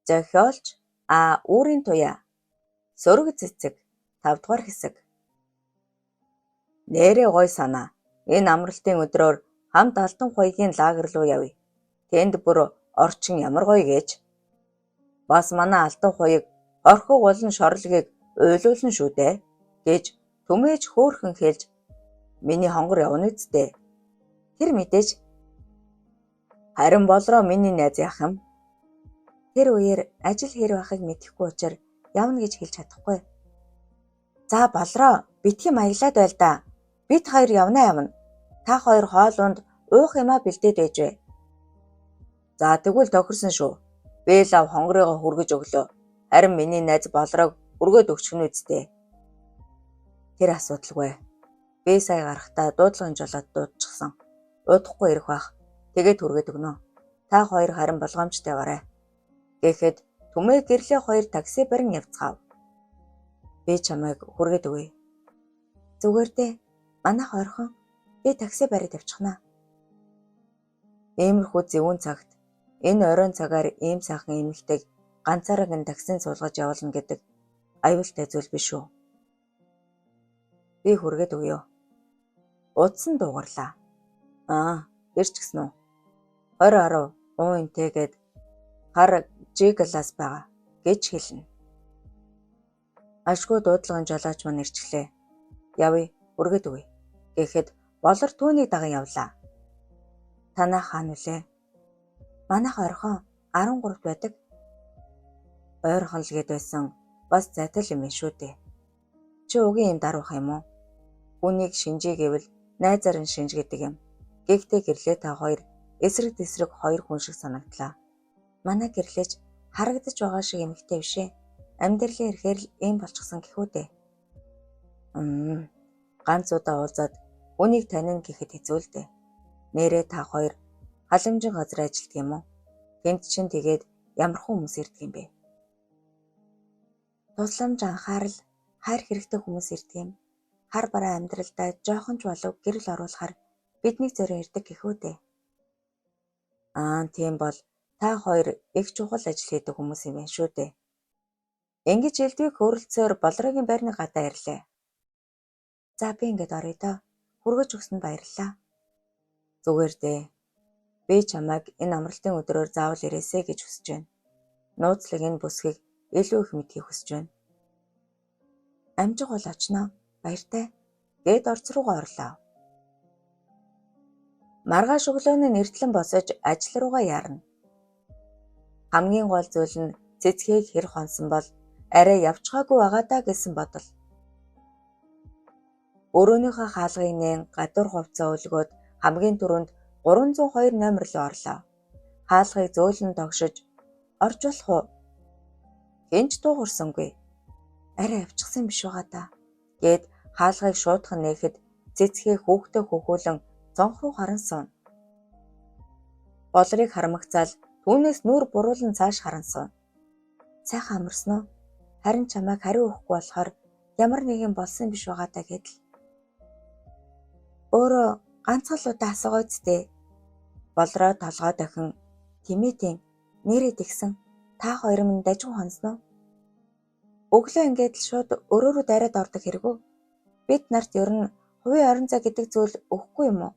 Зохиолч Үүрийн туяа. Сөрөг цэцэг 5 дугаар хэсэг. Нээрээ гой санаа. Энэ амралтын өдрөөр хамт Алтан хуягийн лагер руу явъя. Тэнд бүр орчин ямар гоё гэж. Бас манай Алтан хуяг орхиг болон шорлогийг уйлуулна шүү дээ гэж түмээж хөөхөн хэлж миний хонгор явна үсттэй. Тэр мэдээж харин болроо миний найз яах юм. Тэр үеэр ажил хэр байхыг мэдэхгүй учраас явна гэж хэлж чадахгүй. За болроо битгий маяглаад байл да. Бид хоёр явна. Та хоёр хоолунд уух юмаа бэлдээд байж вэ. За тэгвэл тохирсон шүү. Би лав хонгорыгоо хүргэж өглөө. Харин миний найз болроог өргөөд өгчих нь үсттэй. Тэр асуудалгүй. Би сая гарахтаа дуудлагын жолоод дуудчихсан. Удахгүй ирэх бах. Тэгээд хүргээд өгнө. Та хоёр харин болгоомжтой гараа. Гэхэд түмээ гэрлээ хоёр такси барин явцгаав. Би чамайг хүргээд өгье. Зүгээр дээ. Манайх ойрхон. Би такси бариад авчихнаа. Иймэрхүү зөвүүн цагт энэ оройн цагаар ийм сайхан эмэгтэйг ганцаараа гэн таксинд суулгаж явуулна гэдэг аюултай зүйл биш үү? Би хүргээд өгье. Удсан дуугарлаа. Ирч гисэн үү? 20 уунтэйгээд хар G-класс байгаа гэж хэлнэ. Ашгүй дуудлагын жолооч маань ирчихлээ. Явъя, хүргээд өгье. Гэхэд болор түүнийг даган явлаа. Танаа хаана вүлээ? Манайх ойрхон 13-т байдаг. Ойрхон л гээд байсан бас зайтал юм шүү дээ. Чи угийн юм даруух юм уу? Үнийг шинжээ гэвэл найзаар нь шинж гэдэг юм. Гэхдээ гэрлээ та хоёр эсрэг тесрэг хоёр хүн шиг санагдлаа. Манай гэрлээч харагдаж байгаа шиг эмэгтэй бишээ. Амьдралын ирэхээр л ийм болчихсон гэхүү дээ. Ганц удаа уулзаад үнийг танина гэхэд хэцүү л дээ. Нэрээ та хоёр халамжин газар ажилладаг юм уу? Тэнд чинь тэгээд ямар хүмүүс ирдэг юм бэ? Тусламж анхаарал, хайр хэрэгтэй хүмүүс ирдэг юм. Хар бараа амьдралдаа жоохон ч болов гэрэл оруулахаар бидний зөрөө ирдэг гэхүү дээ. Тийм бол та хоёр их чухал ажил хийдэг хүмүүс юм байна шүү дээ. Ингэж элдвийг хөрөлцөөр болрогийн байрны гадаа ирлээ. За би ингэж орё доо. Хүргэж өгсөнд баярлалаа. Зүгээр дээ. Би чамайг энэ амралтын өдрөөр заавал ирээсэй гэж хүсэж байна. Нууцлаг энэ бүсгийг илүү их мэдхийг хүсэж байна. Амжиг бол очноо. Баяртай. Гээд орц руугаа орлоо. Маргааш өглөө нь эртлэн босож ажил руугаа яарна. Хамгийн гол зүйл нь цэцгийг хэр хонсон бол арай явчихаагүй байгаа даа гэсэн бодол. Өрөөнийхөө хаалгыг нээн гадуур хувцас өлгөөд хамгийн түрүүнд 302 номер руу орлоо. Хаалгыг зөөлөн тогшиж орж болох уу? Хинч дуугарсангүй. Арай авчихсан биш байгаа даа. Гээд хаалгыг шуудхан нээхэд цэцгийг хүүхдээ хөхүүлэн цонх руу харансан. Болрыг харамгацаал түүнээс нүур буруулан цааш харансан. Сайхан амарсан уу? Харин чамайг хариу өгөхгүй болохоор ямар нэгэн болсон биш байгаа даа гэдэл. Өөрөө ганцхан л удаа асуугаа үсттэй. Болроо толгой дахин тимээдийн нэрээ тэгсэн. Та хоёр минь дажгүй хонсноо. Өглөө ингээд л шууд өрөөрөө дараад ордог хэрэггүй. Бид нарт ер нь хувийн орон зай гэдэг зүйл өгөхгүй юм уу?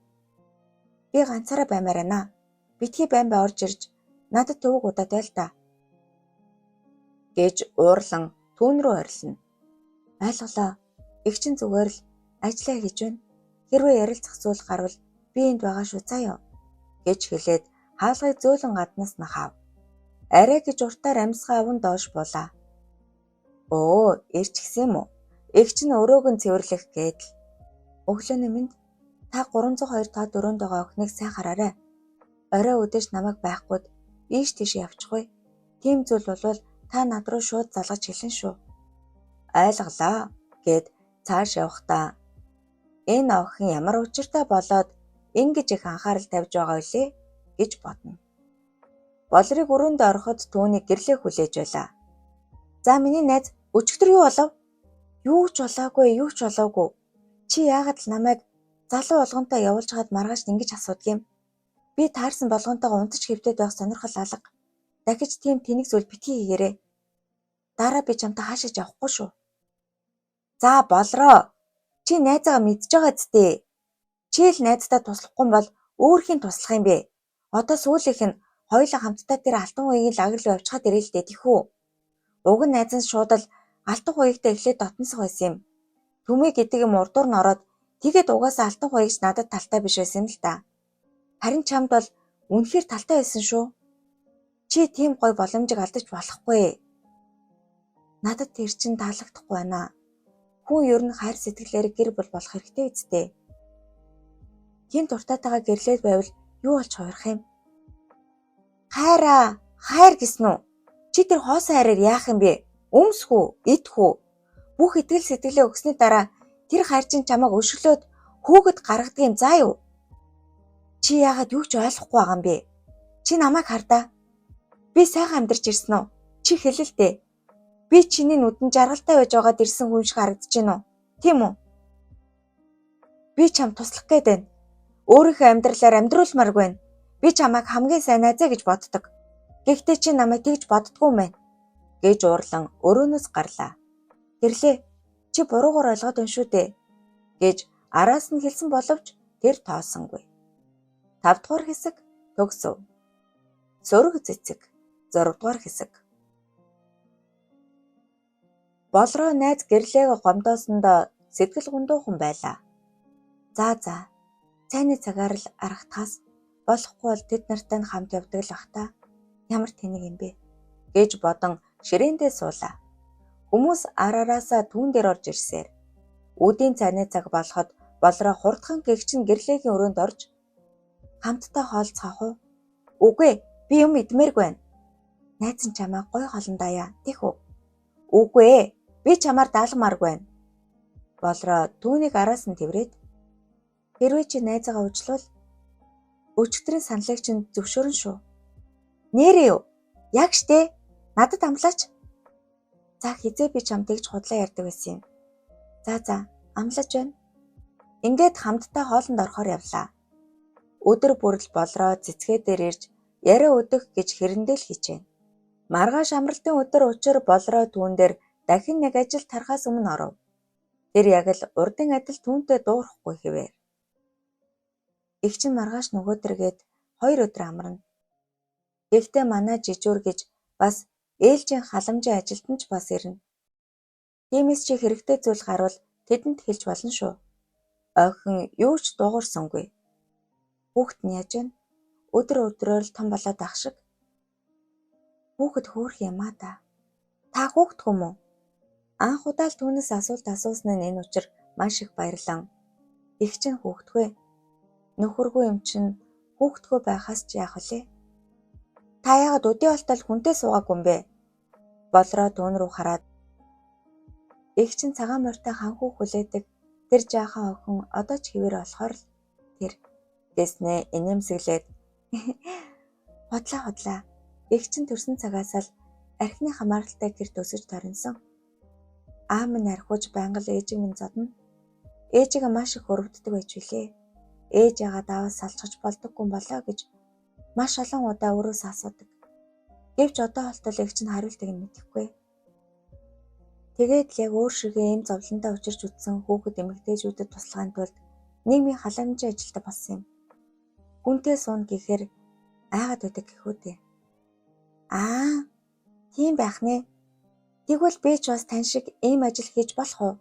Би ганцаараа баймаар байна. Битгий баймбай орж ирж надад төвөг удаад байл та. Гэж уурлан түүн рүү орилно. Ойлголоо. Их чин зүгээр л ажиллаа гэж байна. Хэрвээ ярилцах зүйл гарвал би энд байгаа шүү заяа. Гэж хэлээд хаалгыг зөөлөн гаднаас нь хаав. Арай гэж уртаар амьсгаа аван доош буулаа. Ирчихсэн юм уу? Их чин өрөөг нь цэвэрлэх гэдэл. Өглөөний минь та 302 та дөрөнд байгаа охиныг сайн хараарай. Орой өдөөж намайг байхгүйд ийш тийш явчихгүй. Тийм зүйл болвол та над руу шууд залгаж хэлнэ шүү. Ойлголоо гэд цааш явахдаа энэ охин ямар учиртай болоод ингэж их анхаарал тавьж байгаа үлээ гэж бодно. Болрыг өрөөнд ороход түүнийг гэрлээ хүлээж байлаа. За миний найз өчигдөр юу болов? Юу ч болоогүй. Чи яагаад л намайг залуу болгонтой явуулж хаад маргааш ингэж асуудаг юм? Би таарсан болгонтойгоо унтаж хэвтээд байх сонирхол алга. Дахиж тийм тэнэг зүйл битгий хийгээрэй. Дараа би чамтай хаашаач явахгүй шүү. За болроо. Чи найзаагаа мэдж байгаа зү. Чи л найздаа туслахгүй бол өөрхийн туслах юм бэ? Одоо сүүлийнх нь хоёулаа хамтдаа тэр алтан хуйгийн лагер руу явчихад ирээ л дээ тэхүү. Уг нь найз нь шууд л алтан хуйгтай эхлээд дотносох байсан юм. Түмээ гэдэг юм урдуур нь ороод тэгээд угаасаа алтан хуйгч надад талтай биш байсан юм л да. Харин чамд бол үнэхээр талтай байсан шүү. Чи тийм гоё боломжийг алдаж болохгүй. Надад тэр чин таалагдахгүй байна. Хүн ер нь хайр сэтгэлээр гэр бүл болох хэрэгтэй үсттэй. Гин дуртайтайгаа гэрлээд байвал юу болж хуурах юм? Хайр гэсэн үү? Чи тэр хоосон хайраар яах юм бэ? Өмсөх үү? Идэх үү? Бүх итгэл сэтгэлээ өгсөний дараа тэр хайр чинь чамайг өшөглөөд хүүхэд гаргадаг юм заа юу? Чи яагаад юу ч ойлгохгүй байгаа юм бэ? Чи намайг хардаа. Би сайхан амьдарч ирсэн үү? Чи хэлэл дээ. Би чиний нүдэн жаргалтай байж байгаад ирсэн хүн шиг харагдаж байна уу? Тийм үү? Би чам туслах гээд байна. Өөрийнхөө амьдралаар амьдруулмааргүй байна. Би чамайг хамгийн сайн найзаа гэж боддог. Гэхдээ чи намайг тэгж боддгоо юм байна. Гэж уурлан өрөөнөөс гарлаа. Тэрлээ. Чи буруугаар ойлгоод байна шүү дээ. Гэж араас нь хэлсэн боловч тэр тоосонгүй. 5 дугаар хэсэг төгсөв. Сөрөг цэцэг 6 дугаар хэсэг. Болроо найз гэрлээг гомдоосондоо сэтгэл гундуухан байлаа. За. Цайны цагаар л арахтаас болохгүй бол тэд нартай нь хамт явдаг л бах та. Ямар тэнэг юм бэ? Гэж бодон ширээндээ суулаа. Хүмүүс араараасаа түүн дээр орж ирсээр. Үдийн цайны цаг болоход болроо хурдхан гэгчин гэрлээгийн өрөөнд орж хамтдаа хоолцох уу? Үгүй, би юм идмээргүй байна. Найз нь чамаа гой холон даяа, тийх үү? Үгүй, би чамаар даалгамааргүй байна. Болроо түүнийг араас нь тэврээд хэрвээ чи найзаагаа уучлвал өчигдрийн саналыг чинь зөвшөөрнө шүү. Нэрээ юу? Яг штэ. Надад амлаач. За хизээ би чам тэгж худлаа ярьдаг байсан юм. За амлаж байна. Ингээд хамтдаа хоолнд орохоор явлаа. Өдөр бүрл болроо цэцгээ дээр ирж яриа өдөх гэж хэрэндэл хичээнэ. Маргааш амралтын өдөр учир болроо түүн дээр дахин нэг ажил тарахаас өмнө оров. Тэр яг л урдын адил түүнтэй дуурахгүй хэвээр. Их чинь маргааш нөгөөдргээд 2 өдөр амарна. Гэхдээ манай жижүүр гэж бас ээлжийн халамжийн ажилд нь ч бас ирнэ. Тиймээс чи хэрэгтэй зүйл гарвал тэдэнд хэлж болно шүү. Ойхон юу ч дуугарсангүй. Хүүхэд нь яаж вэ? Өдрөөр л том болоод ах шиг. Хүүхэд хөөх юм аа да. Та хүүхэд хүм үү? Анх удаа л түүнээс асуулт асуусан нь энэ учир маш их баярлан. Их чинь хүүхэдгүй. Нөхөргүй юм чинь хүүхэдгүй байхаас ч яах вүлээ? Та яагаад өдөө болтол хүнтэй суугаагүй юм бэ? Болроо түүн рүү хараад их чинь цагаан морьтой ханхүү хүлээдэг тэр жаахан охин одоо ч хэвээр болохоор л тэр гэснээ инээмсэглээд хотлаа. Их чинь төрсөн цагаас л архины хамааралтай гэр төсөж торинсон. Аа минь архиж байнга л ээжиг минь зодно. Ээжигээ маш их өрөвддөг байж билээ. Ээж яагаад ааваас салцгаж болдоггүй болоо гэж маш олон удаа өөрөөсөө асуудаг. Гэвч одоо холтол их чинь хариултыг нь мэдэхгүй. Тэгээд л яг өөр шигээ эм зовлонтой учирч үтсэн хүүхэд эмэгтэйчүүдэд туслахын тулд нийгмийн халамжийн ажилтаа болсон юм. Хүнтэй суун гэхээр айгаад байдаг гэхүү дээ. Тийм байх нэ. Тэгвэл би ч бас тань шиг ийм ажил хийж болох уу?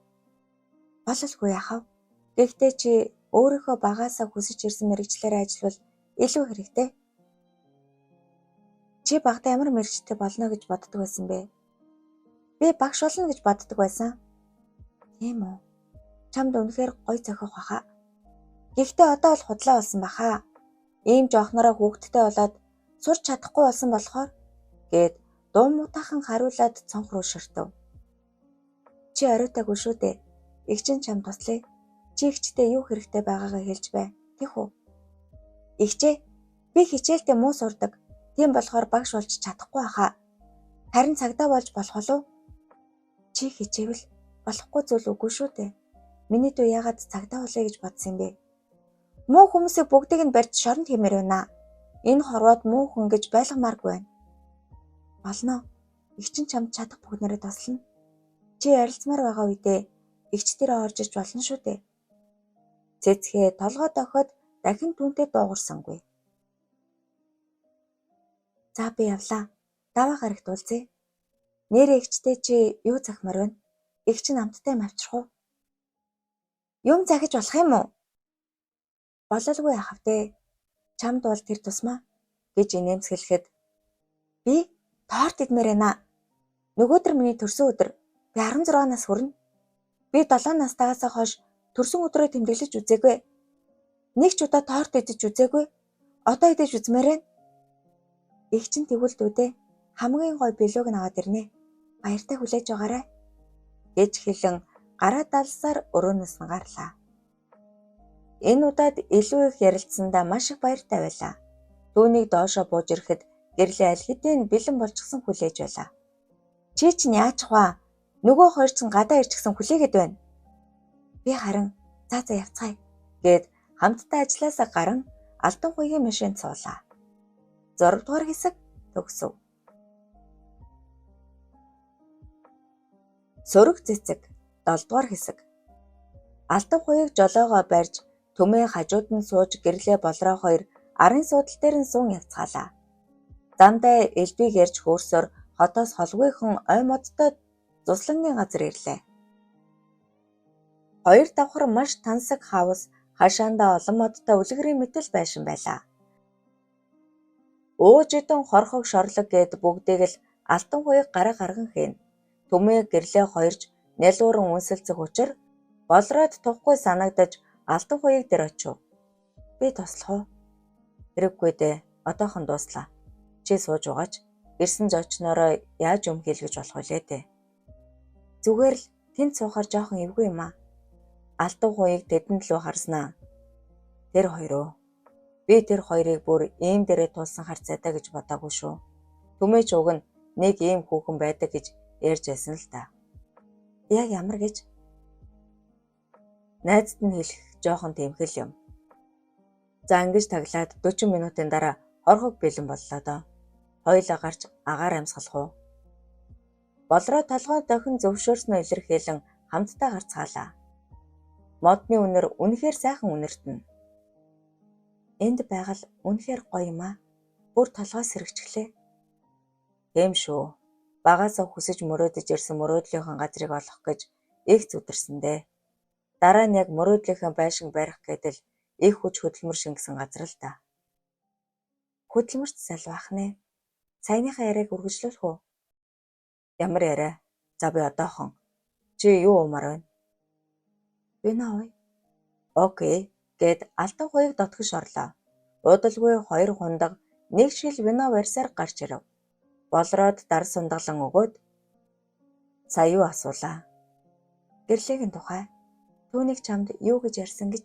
Бололгүй яхав. Гэхдээ чи өөрийнхөө багаасаа хүсэж ирсэн мэргэжлээрээ ажиллавал илүү хэрэгтэй. Чи багтаа ямар мэргэжтэй болно гэж боддог байсан бэ? Би багш болно гэж боддог байсан. Тийм үү? Чамд үнэхээр гой зохих баха. Гэхдээ одоо бол худлаа болсон баха. Ийм жоохнороо хүүхдтэй болоод сурч чадахгүй болсон болохоор гээд дуу мутахан хариулаад цонх руу ширтв. Чи оройтойгүй шүү дээ. Их чинь чам туслая. Чи ихчтэй юу хэрэгтэй байгаагаа хэлж бай. Тийх үү? Ихчээ, би хичээлдээ муу сурдаг. Тийм болохоор багш болж чадахгүй хаа. Харин цагдаа болж болох болов? Чи хичээвэл болохгүй зүйл үгүй шүү дээ. Миний дүү яагаад цагдаа болъё гэж бодсон юм бэ? Муу хүмүүсийг бүгдийг нь барьж шоронд хэмээр байна. Энэ хорвоод муу хүн гэж байлгамааргүй байна. Болно. Эгч нь чамд чадах бүгнээрээ тослоно. Чи ярилцмаар байгаа үедээ эгч тэрэ орж иж болно шүү дээ. Цэцгээ толгой дохиод дахин түүнтэй дуугарсангүй. За би явлаа. Даваа гарагт уулзъя. Нэрээ эгчтэй чи юу захимаар байна? Эгч нь амттай авчрах уу? Юм захиж болох юм уу? Бололгүй яхав дээ. Чамд бол тэр тусмаа гэж инээмсэглэхэд би торт идмээр байна. Нөгөөдөр миний төрсөн өдөр. Би 16 нас хүрнэ. Би 7 настайгаас хойш төрсөн өдрөө тэмдэглэж үзээгүй. Нэг ч удаа торт идэж үзээгүй. Одоо идэж үзмээр байна. Эгч нь тэгвэл дүүдээ хамгийн гой бэлөөг нь аваад ирнэ. Баяртай хүлээж байгаарай гэж хэлэн гараа далсаар өрөөнөөс нь гарлаа. Энэ удаад илүү их ярилцсандаа маш их баяртай байлаа. Түүнийг доошоо бууж ирэхэд гэрлийн аль хэдийн бэлэн болчихсон хүлээж байлаа. Чи чинь яачих вэ? Нөгөө хоёр ч гадаа ирчихсэн хүлээгээд байна. Би харин за явцгаая гэд хамтдаа ажилласаа гарan Алтан хуйгийн машинд суулаа. 6 дугаар хэсэг төгсөв. Сөрөг цэцэг 7 дугаар хэсэг. Алтан хуйг жолоогоо барьж төмөө хажууд нь сууж гэрлээ болроо хоёр арын суудал дээр нь суун явцгаалаа. Замдаа элбиг ярьж хөөрсөөр хотоос холгүйхан ой модтой зуслангийн газар ирлээ. Хоёр давхар маш тансаг хавс хашаандаа олон модтой үлгэрийн мэтэл байшин байлаа. Өөжидэн хорхог шорлог гээд бүгдийг л Алтан хуйг гараа гарган хийн. Төмөө гэрлээ хоёрж нялууран үнсэлцэх учир болроод тухгүй санагдаж Алтан хуйг дээр очив. Би тослох уу? Хэрэггүй дээ. Одоохон дууслаа. Чи сууж угаач. Ирсэн зочноороо яаж өмхийлгэж болох вэ дээ. Зүгээр л тэнд суухаар жоохон эвгүй юм аа. Алтан хуйг тэдэнд лөө харснаа. Тэр хоёроо. Би тэр хоёрыг бүр ийм дээрээ тулсан харцаатай гэж бодоогүй шүү. Төмөөч уг нь нэг ийм хүүхэн байдаг гэж ярьж байсан л та. Яг ямар гэж? Найзад нь хэлэх жоохон тэмхэл юм. За ингэж таглаад 40 минутын дараа хорхог бэлэн боллоо доо. Хоёлаа гарч агаар амьсгалах уу? Болроо толгой дохин зөвшөөрснөө илэрхийлэн хамтдаа гарцгаалаа. Модны үнэр үнэхээр сайхан үнэртэн. Энд байгаль үнэхээр гоё юм аа. Бүр толгой сэрэгчлээ. Тийм шүү. Багаасаа хүсэж мөрөөдөж ирсэн мөрөөдлийнхэн газрыг олох гэж их зүдэрсэн дээ. Дараа нь яг мөрөөдлийнхээ байшин барих гэдэл их хүч хөдөлмөр шингэсэн газар л та. Хөдөлмөрч салвах нэ. Саяныхаа яриаг үргэлжлүүлэх үү? Ямар яриа? За би одоохон. Чи юу уумаар байна? Вино ууя. Окей. Гэд Алтан хуйг дотгош орлоо. Удалгүй 2 хундаг нэг шил вино барьсаар гарч ирв. Болроод дар сундаглан өгөөд сая юу асуулаа? Гэрлээгийн тухай. Түүнийг чамд юу гэж ярьсан гэж?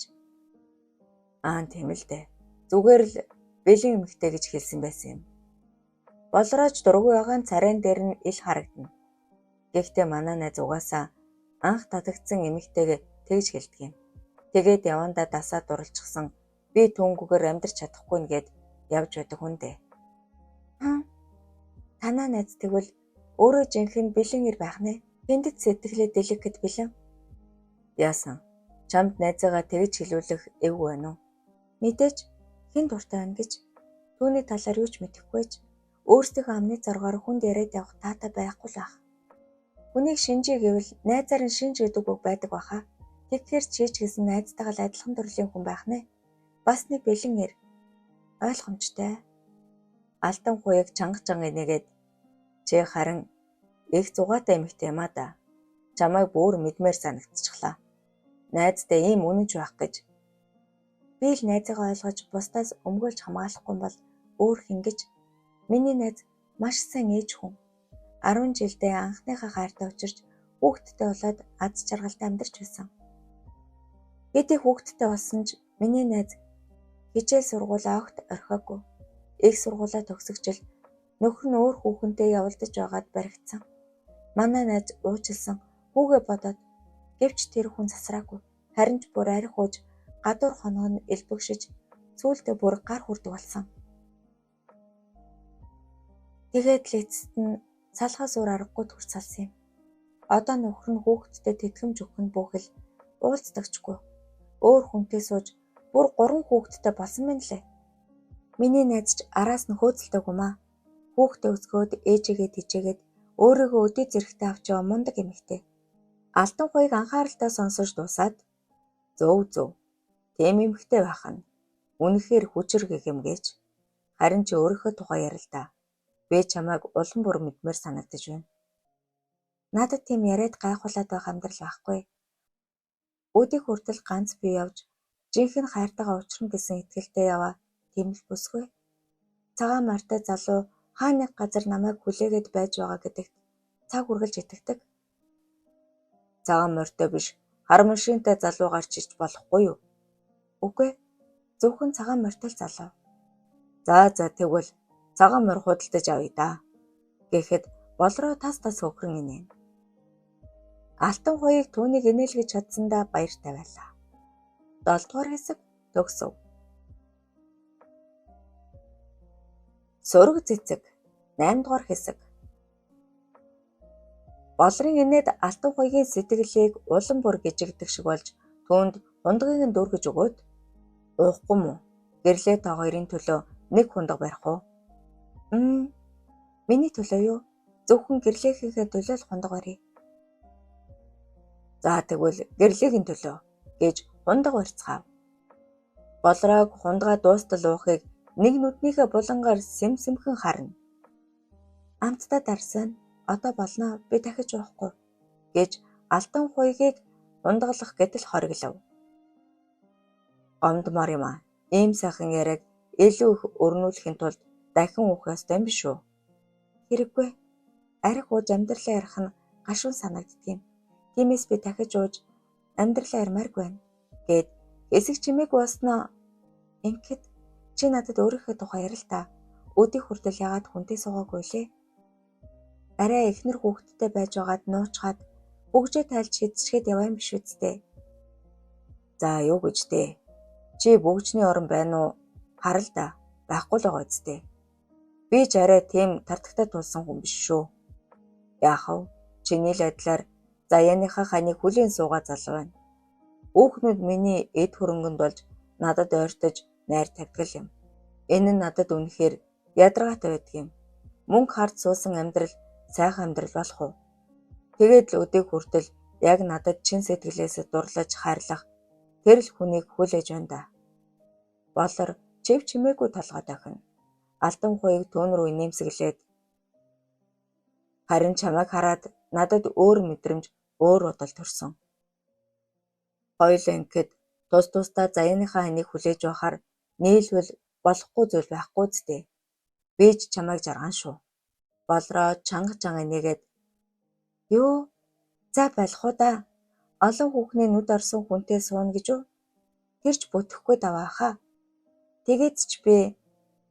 Тийм л дээ. Зүгээр л бэлэн эмэгтэй гэж хэлсэн байсан юм. Болроож дургүй байгаа нь царайн дээр нь ил харагдана. Гэхдээ манай найз угаасаа анх татагдсан эмэгтэйгээ тэгж хэлдэг юм. Тэгээд явандаа дасаа дурлцсан би түүнгүүгээр амьдрч чадахгүй нэгэд явж байдаг хүн дээ. Танаа найз тэгвэл өөрөө жинхэнэ бэлэн ир байх нэ. Тэндэд сэтгэлээ дэлгэхэд бэлэн. Яасан? Чамд найзаагаа тэгж хэлүүлэх эв байна уу? Мэдээж хэн дуртай байна гэж түүний талаар юу ч мэдэхгүйч өөрсдийнхөө амны зоргоор хүнд яриад явах таатай байхгүй л ах. Хүнийг шинжээ гэвэл найзаар нь шинж гэдэг үг байдаг баха. Тэгэхээр чи ч гэсэн найзтайгаа л адилхан төрлийн хүн байх нэ. Бас нэг бэлэн ир. Ойлгомжтой. Алтан хуйг чанга нэгээд чи харин их зугаатай эмэгтэй юм а да. Чамайг бүр мэдмээр санагдчихлаа. Найзтай ийм үнэнч байх гэж. Би л найзыгаа ойлгож бусдаас өмгөөлж хамгаалахгүй бол өөр хингэж. Миний найз маш сайн ээж хүн. 10 жилдээ анхныхаа хайртай учирч хүүхэдтэй болоод аз жаргалтай амьдарч байсан. Хэдий хүүхэдтэй болсон ч миний найз хичээл сургуулаа огт орхиогүй. Их сургуулаа төгсөгчл нөхөр нь өөр хүүхэнтэй явуулдаж байгаад баригдсан. Манай найз уучлсан хүүгээ бодоод гэвч тэр хүн засраагүй. Харин ч бүр арх ууж гадуур хоноо нь элбэгшиж сүүлдээ бүр гар хүрдэг болсон. Тэгээд л эцэст нь салхаас өөр аргагүй төрч салсан юм. Одоо нөхөр нь хүүхэдтэй тэтгэмж өгөх нь бүхэл уулздагчгүй. Өөр хүнтэй сууж бүр 3 хүүхэдтэй болсон байна лээ. Миний найз ч араас нь хөөцөлтэй гумаа. Хүүхдээ өсгөөд ээжигээ тижээгээд өөрийгөө өдөө зэрэгтэй авч яваа мундаг эмэгтэй. Алтан хуйг анхааралтай сонсож дуусаад зөв. Тэм эмэгтэй байх нь үнэхээр хүчрэг гэмгээж. Харин чи өөрийнхөө тухай ярил да. Би чамайг улам бүр мэдмээр санагдаж байна. Надад тийм яриад гайхуулаад байх амьдрал байхгүй. Өдийг хүртэл ганц би явж жинхэнэ хайртайгаа уулзрах гэсэн итгэлтэй яваа. Тийм л бүсгүй. Цагаан мартай залуу хаа нэг газар намайг хүлээгээд байж байгаа гэдэгт цаг үргэлж итгэдэг. Цагаан морьтой биш, хар машинтай залуу гарч иж болохгүй юу? Үгүй. Зөвхөн цагаан морьтой залуу. За тэгвэл цагаан морь худалдаж авъя да. Гэхэд болроо тас хөхрөн инээн. Алтан хуйг түүнийг инээлгэж чадсандаа баяртай байлаа. 7 дугаар хэсэг төгсөв. Сөрөг цэцэг 8 дугаар хэсэг. Болрын инээд алтан хуйгийн сэтгэлийг улам бүр гжигдэх шиг болж түүнд хундгийг нь дүүргэж өгөөд уухгүй мүү? Гэрлээ та хоёрын төлөө нэг хундаг барих уу? Миний төлөө юу? Зөвхөн гэрлээхийнхээ төлөө л хундаг барья. За тэгвэл гэрлээгийн төлөө гэж хундаг барьцгаав. Болроог хундгаа дуустал уухыг нэг нүднийхээ булангаар сэмхэн харна. Амттай дарсан. Одоо болно. Би дахиж уухгүй гэж алтан хуйгийг хундаглах гэтэл хориглов. Гомдмоор юм аа. Ийм сайхан яриаг илүү их өрнүүлэхийн тулд дахин уух ёстой юм биш үү? Хэрэггүй. Арх ууж амьдралаа ярих нь гашуун санагддгийг. Тиймээс би дахиж ууж амьдралаа ярмааргүй байна гэд хэсэг чимээгүй болсноо. Ингээд чи надад өөрийнхөө тухай ярил та. Өдийг хүртэл ягаад хүнтэй суугаагүй лээ? Арай эхнэр хүүхэдтэй байж байгаад нуучгаад бүгжээ тайлж хэдчихэд яваа юм биш үсттэй. За юу гэж дээ? Чи бүгжний орон байна уу? Харал да. Байхгүй л байгаа үсттэй. Би ч арай тийм тардагтай тулсан хүн биш шүү. Яахав? Чиний л адилаар заяаныхаа ханыг хүлийн суугаа залуу байна. Хүүхнүүд миний эд хөрөнгөнд болж надад ойртож найр тавьдаг юм. Энэ нь надад үнэхээр ядаргаатай байдаг юм. Мөнгө хард суусан амьдрал сайхан амьдрал болох уу? Тэгээд л өдийг хүртэл яг надад чин сэтгэлээс дурлаж хайрлах тэр л хүнийг хүлээж байна да. Болор чив чимээгүй толгой дохино. Алтан хуйг түүн рүү нэмсэглээд харин чамайг хараад надад өөр мэдрэмж, өөр бодол төрсөн. Хоёулаа ингээд тусдаа заяаныхаа ханыг хүлээж байхаар нийлвэл болохгүй зүйл байхгүй зү. Би ч чамайг жарган шүү. Болроо чанга инээгээд юу? За байх уу да. Олон хүүхний нүд орсон хүнтэй сууна гэж үү? Тэр ч бүтэхгүй даваа хаа. Тэгээд ч би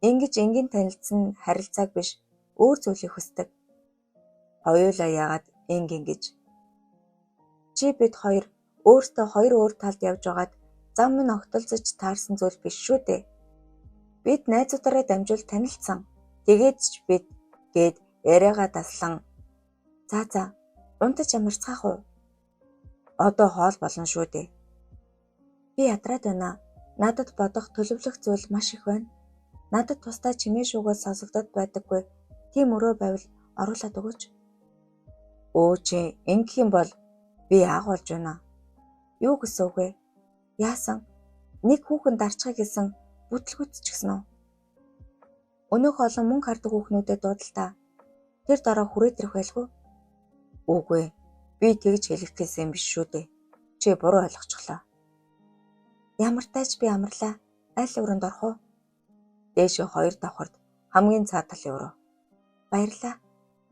ингэж энгийн танилцсан харилцааг биш өөр зүйлийг хүсдэг. Хоёулаа яагаад ингэж? Чи бид хоёр өөртөө хоёр өөр талд явж байгаад зам минь огтолцож таарсан зүйл биш шүү дээ. Бид найзуудаараа дамжуул танилцсан. Тэгээд ч бид гээд яриагаа таслан. За унтаж амарцгаах уу? Одоо хоол болно шүү дээ. Би ядраад байна. Надад бодох төлөвлөх зүйл маш их байна. Надад тусдаа чимээ шүүгээс сонсогдоод байдаггүй. Тийм өрөө байвал оруулаад өгөөч. Өө чи ингэх юм бол би яах болж байна? Юу гэсэн үг вэ? Яасан? Нэг хүүхэн дарчихыг гэсэн бүтлгүүт ч гэсэн үү? Өнөөх олон мөнгө хардаг хүүхнүүдэд дуудалтаа. Тэр дараа хүрээд ирэх байлгүй. Үгүй. Би тэгж хэлэх гэсэн юм биш шүү дээ. Чи буруу ойлгочихлоо. Ямар тач би амарлаа. Аль өрөнд орох уу? Дээшээ 2 давхарт хамгийн цаад талын өрөө. Баярлаа.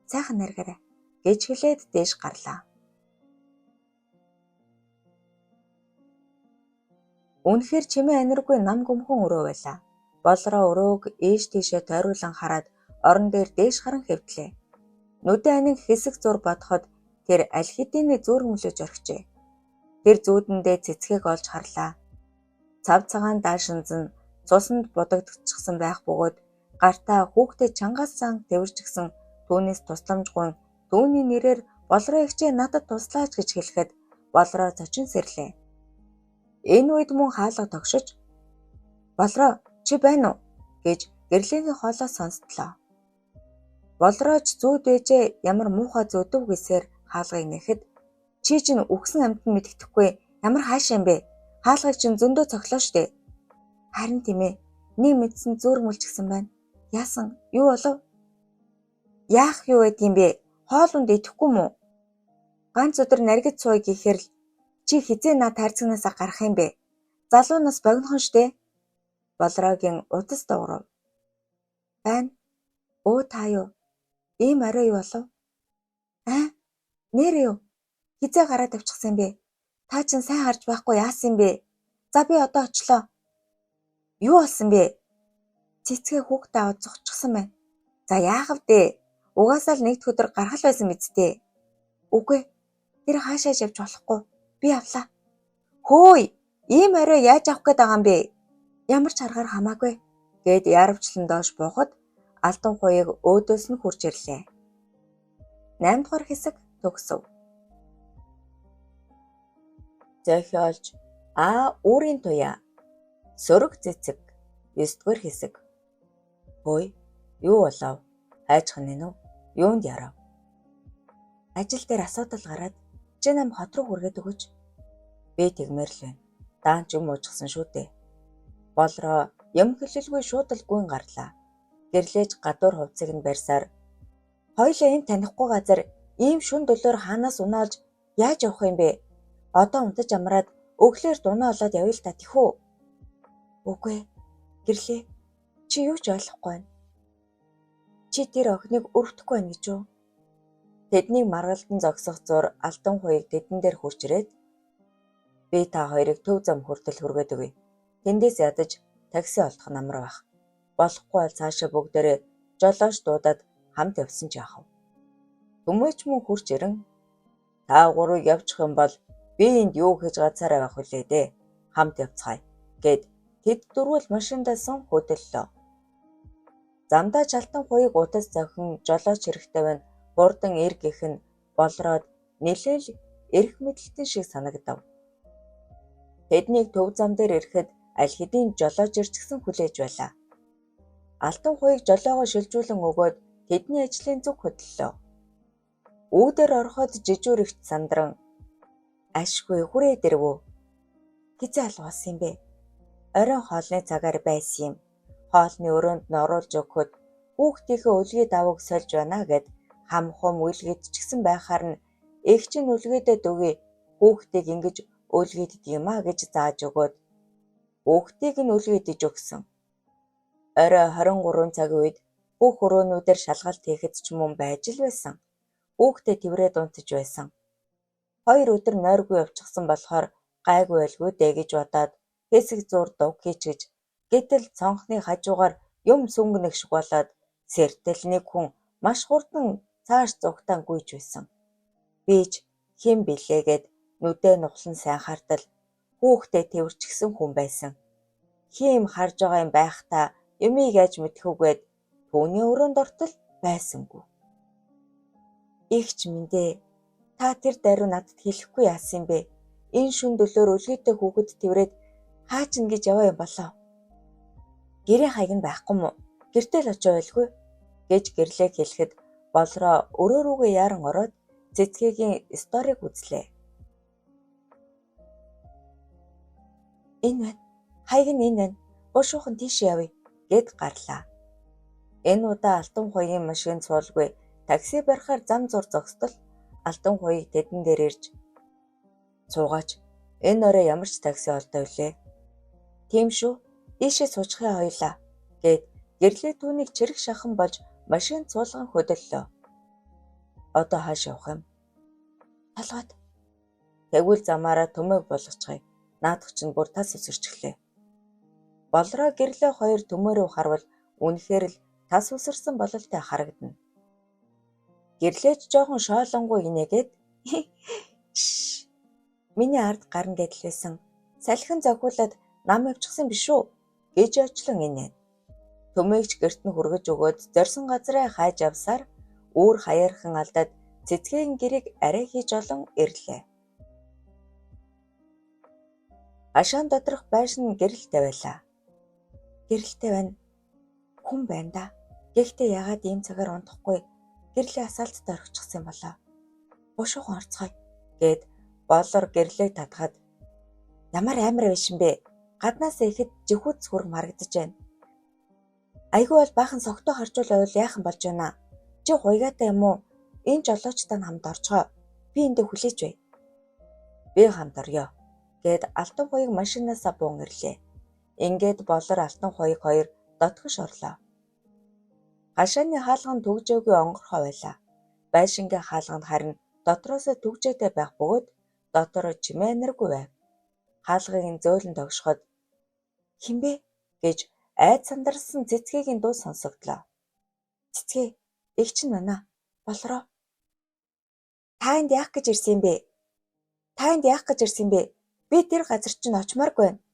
Сайхан наргаарай гэж хэлээд дээш гарлаа. Үнэхээр чимээ аниргүй нам гүмхэн өрөө байлаа. Болроо өрөөг ээш тийшээ тойруулан хараад орон дээр дээш харан хэвтлээ. Нүдэн аниг хэсэг зур бодоход тэр аль хэдийн зүр хөмлөж орхижээ. Тэр зүүдэндээ цэцгийг олж харлаа. Цав цагаан даашинзан цуснд будагдчихсан байх бөгөөд Гартаа хүүхдээ чангаас сан тэрвэрчгсэн түүнээс тусламжгүй түүний нэрээр болроо эгчээ надад туслаач гэж хэлэхэд болроо зочин сэрлээ. Энэ үед мөн хаалга тогшиж болроо чи байна уу гэж гэрлээний хоолой сонсдлоо. Болрооч зүүд байжээ ямар муухай зөдөв гэсээр хаалгыг нэхэд чи чинь үхсэн амьтан мэддэхгүй ямар хаашаа юм бэ? Хаалгыг чинь зөндөө цоглоо штэ. Харин тийм ээ. Нэг мэдсэн зөөр мүлчгсэн байна. Яасан? Юу болов? Яах юу байд юм бэ? Хоолунд идэхгүй мүү? Ганц өдөр наргид сууя гэхээр л чи хизээ над тайрцагнаасаа гарах юм бэ? Залуунаас богинохон штэ. Болроогийн удас дуурав. Байна. Өө та юу? Ийм орой юу болов? Нэр юу? Хизээ гараад авчихсан юм бэ? Та чинь сайн харж байхгүй яасан юм бэ? За би одоо очлоо. Юу болсон бэ? Цэцгээ хүүхдээ аваад зогчихсан байна. За яах вэ? Угаасаа л нэгд өдөр гаргал байсан биз дээ. Үгүй. Тэр хаашаа явж болохгүй. Би авлаа. Хөөе, ийм орой яаж авах гээд байгаа юм бэ? Ямар ч аргаар хамаагүй гэд яарвчлан доош буухад алтан хуяг өөдөөс нь хурж ирлээ. 8 дугаар хэсэг төгсөв. Зохиолч Үрийн туяа. Сөрөг цэцэг. 9 дугаар хэсэг. Хөөе, юу болов? Хайчхан нэ нү? Юунд ярав? Ажил дээр асуудал гараад чи нам хот руу хүргээд өгөөч. Би тэгмээр л байна. Даанч юм уужсан шүү дээ. Болроо юм хэлэлгүй шууд л гүйн гарлаа. Гэрлээж гадуур хувцсыг нь барьсаар хоёлаа энэ танихгүй газар ийм шүн дөлөөр хаанаас унаалж яаж явах юм бэ? Одоо унтаж амраад өглөөр дунаа олоод явъя л та тэхүү. Үгүй. Гэрлээ. Чи юу ч ойлгохгүй байна. Чи тэр охиныг өрөвдөхгүй байна гэж үү? Тэднийг маргалдан зогсох зур алтан хуяг тэдэн дээр хурж ирээд би та хоёрыг төв зам хүртэл хүргээд өгье. Тэндээс ядаж такси олдох нь амар байх. Болохгүй бол цаашаа бүгдээрээ жолооч дуудаад хамт явсан ч яах вэ? Түмээч мөн хурж ирэн та гурав явчих юм бол би энд юу хийж гацаараа байх вүлээ дээ. Хамт явцгаая гэд тэд дөрвөл машиндаа сум хөдөллөө. Замдаа чалтан хуяг утас зохин жолооч хэрэгтэй байна. Хурдан ир гэх нь болроод нэлээл эрх мэдлэлтэн шиг санагдав. Тэднийг төв зам дээр ирэхэд аль хэдийн жолооч ирчихсэн хүлээж байлаа. Алтан хуяг жолоогоо шилжүүлэн өгөөд тэдний ажлын зүг хөдлөлөө. Үүдээр ороход жижүүр ихт сандран ашгүй хүрээ дэрвүү. Хизээ алга болсон юм бэ? Оройн хоолны цагаар байсан юм. Хоолны өрөөнд нь оруулж өгөхөд хүүхдийнхээ үлгий давыг сольж байна гэд хамхум үлгэдчихсэн байхаар нь эгч нь үлгээдэд өгье. Хүүхдийг ингэж үлгээдэг юм а гэж зааж өгөөд хүүхдийг нь үлгээдэж өгсөн. Орой 23 цагийн үед бүх өрөөнүүдээр шалгалт хийхэд ч мөн байж л байсан. Хүүхдээ тэврээд унтаж байсан. 2 өдөр нойргүй явчихсан болохоор гайгүй байлгүй дээ гэж бодоод хэсэг зур дуг хийчихэж гэтэл цонхны хажуугаар юм сүнгэнэх шиг болоод сэртэл нэг хүн маш хурдан цааш зүгтаан гүйж байсан. Бич хэн билээгээд нүдээ нухлан сайн хартал хүүхдээ тэвэрчихсэн хүн байсан. Хим харж байгаа юм байх та юмыг яаж мэдэх үгээд түүний өрөөнд ортол байсангүй. Игч минь дээ. Та тэр даруй надад хэлэхгүй яасан юм бэ? Энэ шүн дөлөөр үлгээтэй хүүхэд тэврээд хаач ин гэж яваа юм болоо. Гэрээ хайг нь байхгүй мó? Гэртээ л очиж байлгүй гэж гэрлээ хэлэхэд болроо өрөө рүүгээ яран ороод цэцгээгийн сториг үзлээ. Энэ байна. Хайг нь энэ байна. Бушуухан тийш явъя гэд гарлаа. Энэ удаа алтан хуягийн машин цуулгүй такси барихаар зам зур зогсдол алтан хуяг тэдэн дээр ирж суугаач. Энэ орой ямар ч такси олдоо үлээ. Тийм шүү. Ийшээ суучихъя хоёлаа гэд гэрлээ түүнийг чирэг шахан болж машин цуулган хөдөллөө. Одоо хааш явах юм? Толгойд. Тэгвэл замаараа төмөөг болгочихъя. Наадах чинь бүр тас үсэрчглээ. Болроо гэрлээ хоёр төмөөрөө харвал үнэхээр л тас үсэрсэн бололтой харагдана. Гэрлээч жоохон шоолонгуй инээгээд миний ард гарна гэдэл байсан. Салхин зохиулаад нам явчихсан биш үү гэж очлон инээ. Төмөөгч гэрт нь хүргэж өгөөд зорьсон газраа хайж авсаар үүр хаяархан алдаад цэцгийн гэрийг арай хийж олон ирлээ. Хашаан доторх байшин гэрэлтэй байлаа. Гэрэлтэй байна. Хүн байна да. Гэхдээ яагаад ийм цагаар унтахгүй гэрлийн асаалтад орчихсан юм болоо. Бушуухан орцгой гэд болор гэрлээ татгаад ямар амар байшин бэ? Гаднаас ихэд жихүүц хүрэг марагдаж байна. Айгүй бол баахан согтоо харжуул байвал яахан болж байна. Чи хуйгаатай юм уу? Энэ жолоочтой хамт орцгоо. Би эндээ хүлээж бай. Би хамт орё гэд алтан хуйг машинаасаа буун ирлээ. Ингээд болор алтан хуйг хоёр дотгош орлоо. Хашааны хаалган түгжээгүй онгорхоо байлаа. Байшингийн хаалганд харин дотроос түгжээтэй байх бөгөөд дотор чимээ наргүй байв. Хаалгыг зөөлөн тогшоход хинбэ гэж айд сандарсан цэцгийн дуу сонсогдлоо. Цэцгээ, их чинь байна. Болроо. Та энд яах гэж ирсэн бэ? Би тэр газар чинь очмооргүй байна.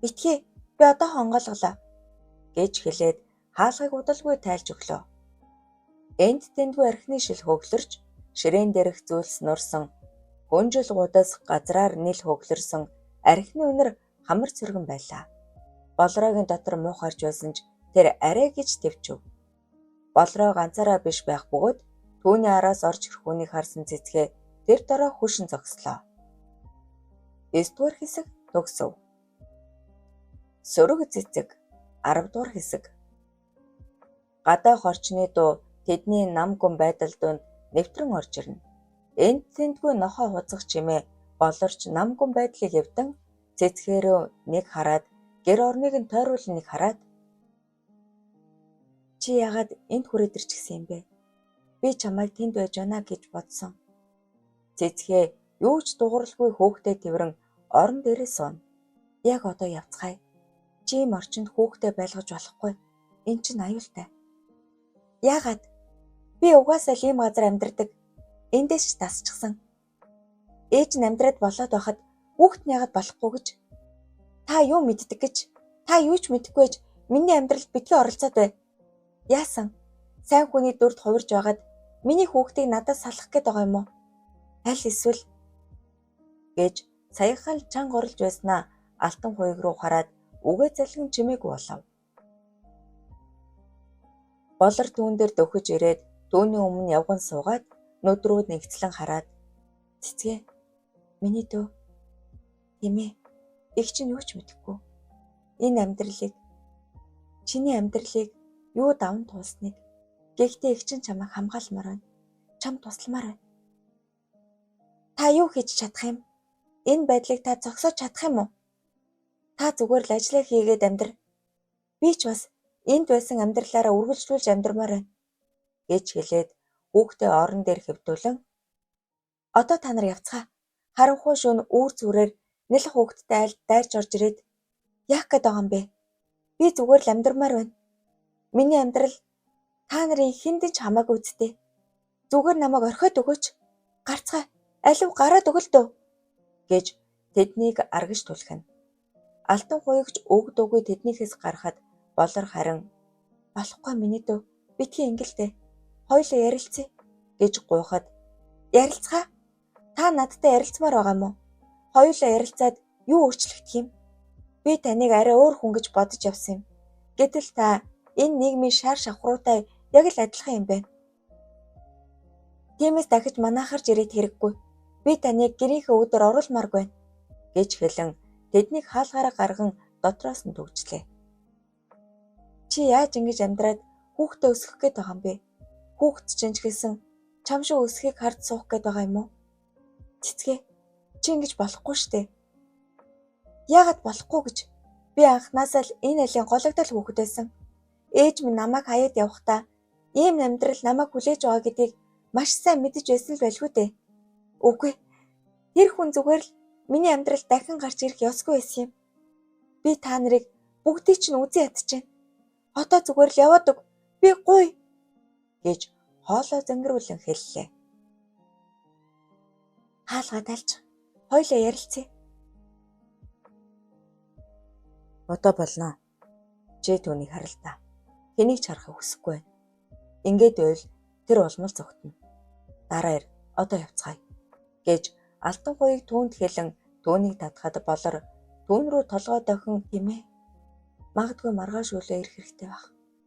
Битгий, би одоо хонгоолголоо гэж хэлээд хаалгыг удалгүй тайлж өглөө. Энд тэндгүй архины шил хөглөрч, ширээн дээрх зүйлс нурсан, хүнжил гудас газраар нил хөглөрсөн архины үнэр хамар цэргэн байлаа. Болроогийн дотор муухарч байсан ч тэр арай гэж төвчв. Болроо ганцаараа биш байх бөгөөд түүний араас орж ирэх хүнийг харсан цэцгээ тэр дороо хүшин зогслоо. 9 дугаар хэсэг төгсөв. Сөрөг цэцэг 10 дугаар хэсэг. Гадаа хорчны дуу тэдний нам гүн байдал донд нэвтрэн орж ирнэ. Энд тэндгүй нохоо хуцах чимээ болорч нам гүн байдлыг эвдэн цэцгээрөө нэг хараад гэр орныг нь тойруулан нэг хараад чи яагаад энд хүрээд ирчихсэн юм бэ? Би чамайг тэнд байж байна гэж бодсон. Цэцгээ юу ч дууралгүй хөөхтэй тэрэн орон дээрээ сууна. Яг одоо явцгаая. Чи ийм орчинд хөөхтэй байлгаж болохгүй. Эн чинь аюултай. Яагаад? Би угаасаа л ийм газар амьдардаг. Эндээс ч тасчихсан. Ээж нь амьдраад болоод байхад хүүхэд нь яагаад болохгүй гэж? Та юу мэддэг гэж? Та юу ч мэдэхгүй гэж миний амьдралд битгий оролцоод бай. Яасан? Сайн хүний дүрд хувирж байгаад миний хүүхдийг надаас салах гээд байгаа юм уу? Аль эсвэл гэж саяхан л чанга орлож байснаа алтан хуйг руу хараад үгээ залгин чимээгүй болов. Болор түүн дээр дөхөж ирээд түүний өмнө явган суугаад нүдрүүд нэгтлэн хараад цэцгээ миний дөө тийм ээ их чинь юу ч мэдэхгүй. Энэ амьдралыг чиний амьдралыг юу даван туулсныг гэхдээ их чинь чамайг хамгаалмаар байна. Чам тусламаар байна. Та юу хийж чадах юм? Энэ байдлыг та зогсоож чадах юм уу? Та зүгээр л ажиллаа хийгээд амьдр. Би ч бас энд байсан амьдралаараа үргэлжлүүлж амьдрмаар байна гэж хэлээд хүүхдээ орон дээр хэвдүүлэн одоо та нар явцгаа. Харанхуй шөнө үүр зүрээр нэлэх хүүхдтэй айлд дайрч орж ирээд яах гээд байгаа юм бэ? Би зүгээр л амьдрмаар байна. Миний амьдрал та нарын хүндэж хамаагүй үсттэй. Зүгээр намайг орхиод өгөөч. Гарцгаа алив гараад өгөл дөө гэж тэднийг аргиж тулхина. Алтан хуйгч өгд үгүй тэднийхээс гарахад болор харин болохгүй миний дөө битгий ингэлтэй. Хоёулаа ярилцъя гэж гуйхад ярилцгаа. Та надтай ярилцмаар байгаа юм уу? Хоёулаа ярилцаад юу өөрчлөгдөх юм? Би таныг арай өөр хүн гэж бодож явсан юм. Гэтэл та энэ нийгмийн шар шавхруутай яг л адилхан юм байна. Тиймээс дахиж манайхарж ирээд хэрэггүй. Би таныг гэрийнхээ өдөр оруулмааргүй байна гэж хэлэн тэднийг хаалгаараа гарган дотроос нь төгжлээ. Чи яаж ингэж амьдраад хүүхдээ өсгөх гээд байгаа юм бэ? Хүүхэд чинь ч гэсэн чам шиг өсөхийг харж суух гээд байгаа юм уу? Цэцгээ, чи ингэж болохгүй штэ. Яагаад болохгүй гэж? Би анхнаасаа л энэ айлын гологдол хүүхэд байсан. Ээж минь намайг хаяад явахдаа ийм амьдрал намайг хүлээж байгаа гэдгийг маш сайн мэдэж байсан л байлгүй дээ. Үгүй. Тэр хүн зүгээр л миний амьдрал дахин гарч ирэх ёсгүй байсан юм. Би та нарыг бүгдийг чинь үзэн ядчихээн. Одоо зүгээр л яваад өг. Би гуй гэж хоолоо зангируулан хэллээ. Хаалгаа тайлж хоёлаа ярилцъя. Одоо болно. Чи түүнийг харалтаа. Хэнийг ч харахыг хүсэхгүй байна. Ингээд байвал тэр улмал зогтно. Дараа ир одоо явцгаая гэж алтан гоёыг түүнд хэлэн түүнийг татхад болор түүн рүү толгой дохин хэмээ. Магадгүй маргааш өглөө ирэх хэрэгтэй байх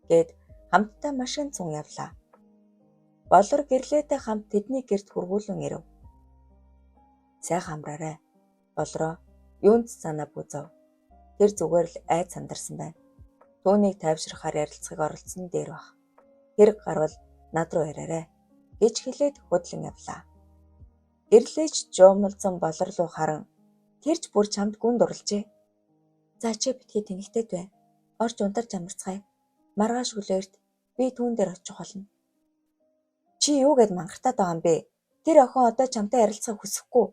гэд хамтдаа машин цун явлаа. Болор гэрлээтэй хамт тэдний гэрт хургуулan ирэв. Сайхан амраарай. Болроо юунд санаа бүзав. Тэр зүгээр л айд сандарсан байна. Түүнийг тайвширхаар ярилцахыг оролцсон дээр баг. Хэрэг гарвал над руу ирээрэй гэж хэлээд хөдлөн явлаа. Гэрлээч жуумалзан болор руу харан тэрч бүр чамд гүн дурлжээ. За чи битгий тэнэгтэйд бай. Орж унтарч амарцгаая. Маргааш өглөөрт би түүн дээр очих болно. Чи юу гэд мангартаад байгаа юм бэ? Тэр охин одоо чамтай ярилцахыг хүсэхгүй.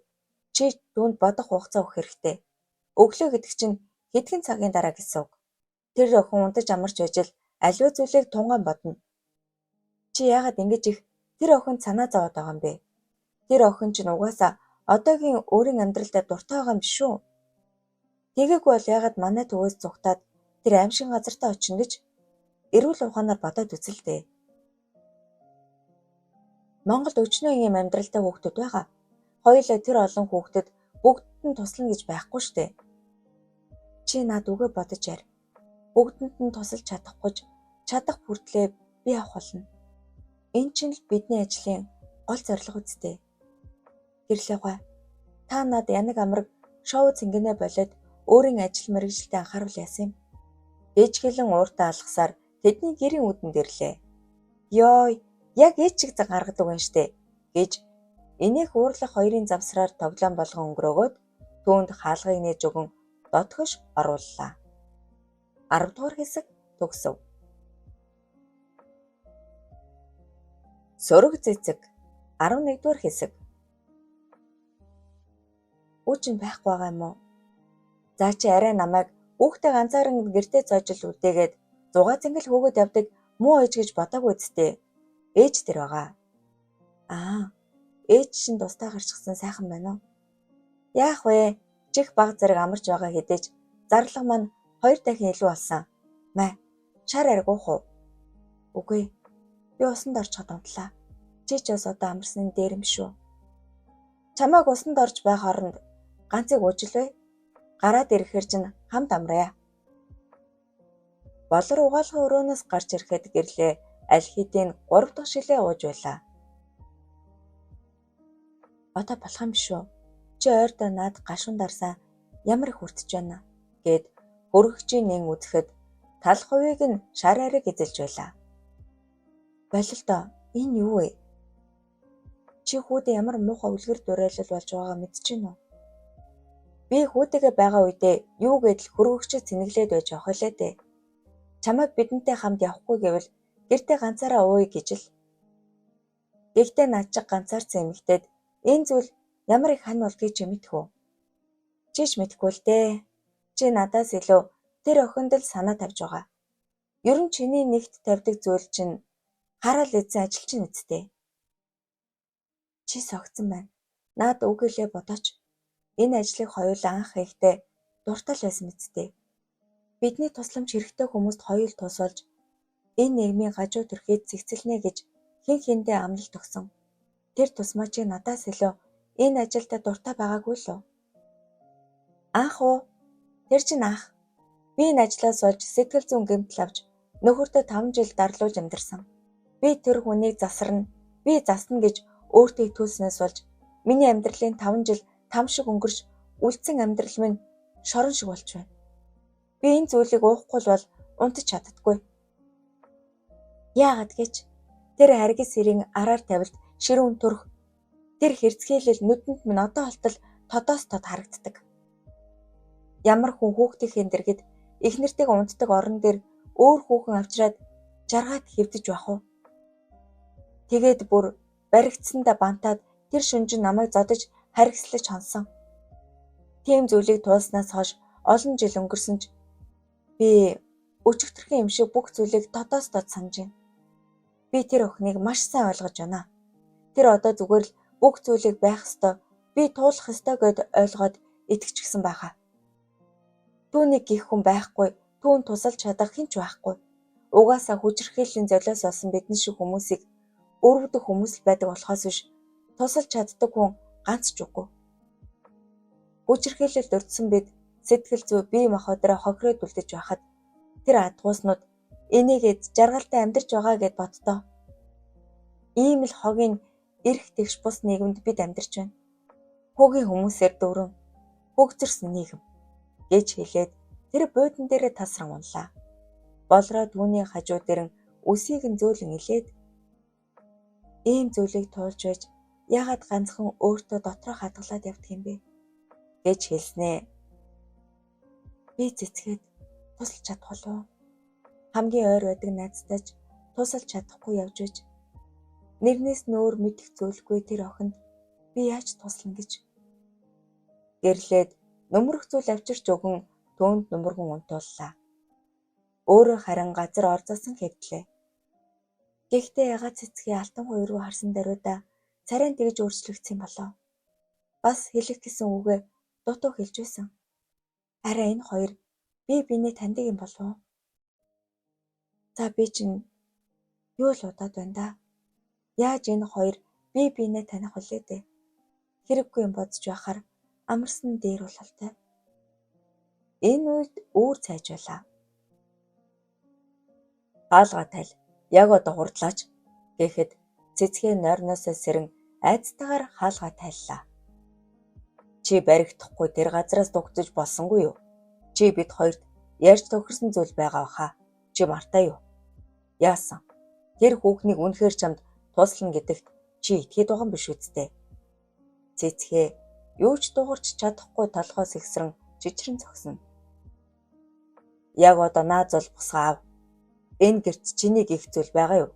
Чи түүнд бодох хугацаа өгөх хэрэгтэй. Өглөө гэдэг чинь хэдхэн цагийн дараа гэсэн үг. Тэр охин унтаж амарч байж л аливаа зүйлийг тунгаан бодно. Чи яагаад ингэж их тэр охинд санаа зовоод байгаа юм бэ? Тэр охин чинь угаасаа одоогийн өөрийн амьдралдаа дуртай байгаа юм биш үү? Тэгээггүй бол яагаад манай төвөөс зүгтаад тэр аимшиг газартаа очино гэж эрүүл ухаанаар бодоод үзэлтэй. Монголд өчнөө ийм амьдралтай хүүхдүүд байгаа. Хоёулаа тэр олон хүүхдэд бүгдэд нь туслана гэж байхгүй штэ. Чи над үгээ бодож яар. Бүгдэнд нь тусалж чадах хүртлээр би авах болно. Энэ чинь л бидний ажлын гол зорилго үсттэй. Гэрлээ гоо. Та над янаг амраг шоу цэнгэнэ болоод өөрийн ажил мэргэжилтэд анхааруул яасан юм. Ээжгэлэн ууртаа алгасаар тэдний гэрийн үдэнд ирлээ. Йой, яг ээж чиг цаг гаргадаг юм штэ гэж энийх уурлах хоёрын завсраар тоглоом болгон өнгөрөөгөөд түүнд хаалгыг нээж өгөн дотгош орууллаа. 10 дугаар хэсэг төгсөв. Сөрөг цэцэг 11 дугаар хэсэг. Үчин байхгүй байгаа юм уу? За чи арай намайг хүүхдээ ганцааран гэртээ зоожил үлдээгээд зугаа цэнгэл хөөгд явдаг муу ээж гэж бодоогүй үсттэй. Ээж тэр байгаа. Ээж чинь тустай гарчихсан сайхан байна уу? Яах вэ? Чих баг зэрэг амарч байгаа хэдэж зарлага маань 2 дахин илүү болсон. Маа, шар ариг уух уу? Үгүй. Би усанд орчход унтлаа. Чи ч бас одоо амарсны дээр юм шүү. Чамайг усанд орж байх хооронд ганцыг уужилвэ? Гараад ирэхээр чинь хамт амрая. Болор угаалгын өрөөнөөс гарч ирэхэд гэрлээ аль хэдийн 3 дахь шилээ ууж байлаа. Одоо болох юм шүү. Чи ойрдоо над гашуун дарсаа ямар их хүртэж байна гэд хөргөгчийн нэн үзэхэд тал хувийг нь шар ариг эзэлж байлаа. Болилдоо энэ юу вэ? Чи хүүдээ ямар муухай үлгэр дуурайлал болж байгаагаа мэдчихэв үү? Би хүүдээгээ байгаа үедээ юу гэдэл хөргөгчөд цэнэглээд байж охиолээ дээ. Чамайг бидэнтэй хамт явахгүй гэвэл гэртээ ганцаараа ууя гэж л. Гэхдээ над чиг ганцаарцсан эмэгтэйд энэ зүйл ямар их хань болдгийг чи мэдэх үү? Чиж мэдэхгүй л дээ. Чи надаас илүү тэр охинд л санаа тавьж байгаа. Ер нь чиний нэгт тавьдаг зүйл чинь хараал эзэн ажил чинь үсттэй. Чи согцсон байна. Наад үгэлээ бодооч. Энэ ажлыг хоёулаа анх хийхдээ дуртай л байсан үсттэй. Бидний тусламж хэрэгтэй хүмүүст хоёул тус болж энэ нийгмийн гажуу төрхийд цэгцэлнэ гэж хэн хэндээ амлалт өгсөн. Тэр тусмаа чи надаас илүү энэ ажилдаа дуртай байгаагүй л үү? Анх уу? Тэр чинь анх. Би энэ ажлаас олж сэтгэл зүйн гэмтэл авч нөхөртөө 5 жил дарлуулж амьдарсан. Би тэр хүнийг засарна, би засна гэж өөртөө итгүүлснээс болж миний амьдралын 5 жил там шиг өнгөрч үлдсэн амьдрал минь шорон шиг болж байна. Би энэ зүйлийг уухгүй бол унтаж чаддаггүй. Яагаад гэж тэр харгис хэрийн араар тавилт ширүүн төрх тэр хэрцгийлэл нүдэнд минь одоо холтол тодоос тод харагддаг. Ямар хүн хүүхдийн дэргэд их нэртэйг унтдаг орон дээр өөр хүүхэн авчираад жаргаад хэвдэж байх уу? Тэгээд бүр баригдсандаа бантаад тэр шүнжин намайг зодож харгислаж хонсон. Тийм зүйлийг туулснаас хойш олон жил өнгөрсөн ч Би өчигдөрхөн юм шиг бүх зүйлийг дотоос дод санаж байна. Би тэр охиныг маш сайн ойлгож байна. Тэр одоо зүгээр л бүх зүйлийг байх ёстой, би туулах ёстой гэд ойлгоод итгэчихсэн байхаа. Түүнийг гих хүн байхгүй, түүн тусалж чадах хэн ч байхгүй. Угаасаа хүчирхийллийн золиос олсон бидний шиг хүмүүсийг өрөвдөх хүмүүс л байдаг болохоос биш, тусалж чаддаг хүн ганц ч үгүй. Хүчирхийлэлд өртсөн бид сэтгэл зүй бие махбодороо хохироод үлдэж байхад тэр адгууснууд энийгээд жаргалтай амьдарч байгаа гэд боддоо. Ийм л хогийн эрх тэгш бус нийгэмд бид амьдарч байна. Хөгийн хүмүүсээр дүүрэн хөгжирсэн нийгэм гэж хэлээд тэр буудан дээрээ тасран унлаа. Болроо түүний хажуу дэрэн үсийг нь зөөлөн илээд ийм зүйлийг туулж байж яагаад ганцхан өөртөө дотроо хадгалаад явдаг юм бэ гэж хэлснэ. Би цэцгээд тусалж чадах болов. Хамгийн ойр байдаг найзтайч тусалж чадахгүй явж байж нэрнээс нөөр мэдэх зүйлгүй тэр охинд би яаж туслана гэж гэрлээд нөмрөх зүйл авчирч өгөн түүнд нөмөргөн унтууллаа. Өөрөө харин газар орзосон хэвдлээ. Гэхдээ ягаад цэцгийн алтан хоёр руу харсан даруйда царайн тэгж өөрчлөгдсөн болов. Бас хэлэх гэсэн үгээ дутуу хэлж байсан. Арай энэ хоёр бие биенээ таньдаг юм болов уу? За би чинь юу л удаад байна да. Яаж энэ хоёр бие биенээ таних вүлээ дээ? Хэрэггүй юм бодож байхаар амарсан дээр бололтой. Энэ үед үүр цайж байлаа. Хаалгаа тайл, яг одоо хурдлаач гэхэд цэцгээ нойрноосоо сэрэн айцтайгаар хаалгаа тайллаа. Чи баригдахгүй тэр газраас дугтаж болсонгүй юу? Чи бид хоёрт ярьж тохирсон зүйл байгаа баха. Чи мартаа юу? Яасан? Тэр хүүхнийг үнэхээр чамд туслана гэдэгт чи итгэхэд байгаа юм биш үсттэй. Цэцгээ юу ч дуурч чадахгүй толгоос ихсрэн жижигрэн зогсоно. Яг одоо наад зол бусгаа ав. Энэ гэрт чиний гих зүйл байгаа юу?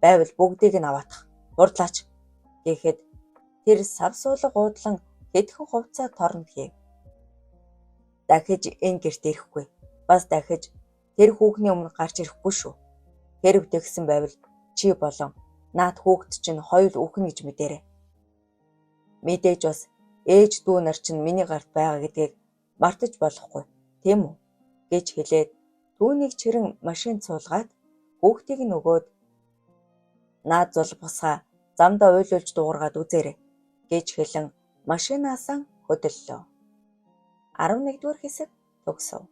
Байвал бүгдийг нь аваатах. Хурдлаач гэхэд тэр савсуулга уудлан хэдхэн хувцас торно гэв. Дахиж энэ гэрт ирэхгүй. Бас дахиж тэр хүүхний өмнө гарч ирэхгүй шүү. Хэрв тэгсэн байвал чи болон наад хүүхэд чинь хоёул үхэн гэж мэдээрэй. Мэдээж бас ээж дүү нар чинь миний гарт байгаа гэдгийг мартаж болохгүй. Тийм үү? гэж хэлээд түүнийг чирэн машин цуулгаад хүүхдийг нь өгөөд наад зул бусгаа замдаа уйлуулж дуугаргаад үзээрэй гэж хэлэн машинаасаа хөдөллөө. 11-р хэсэг төгсөв.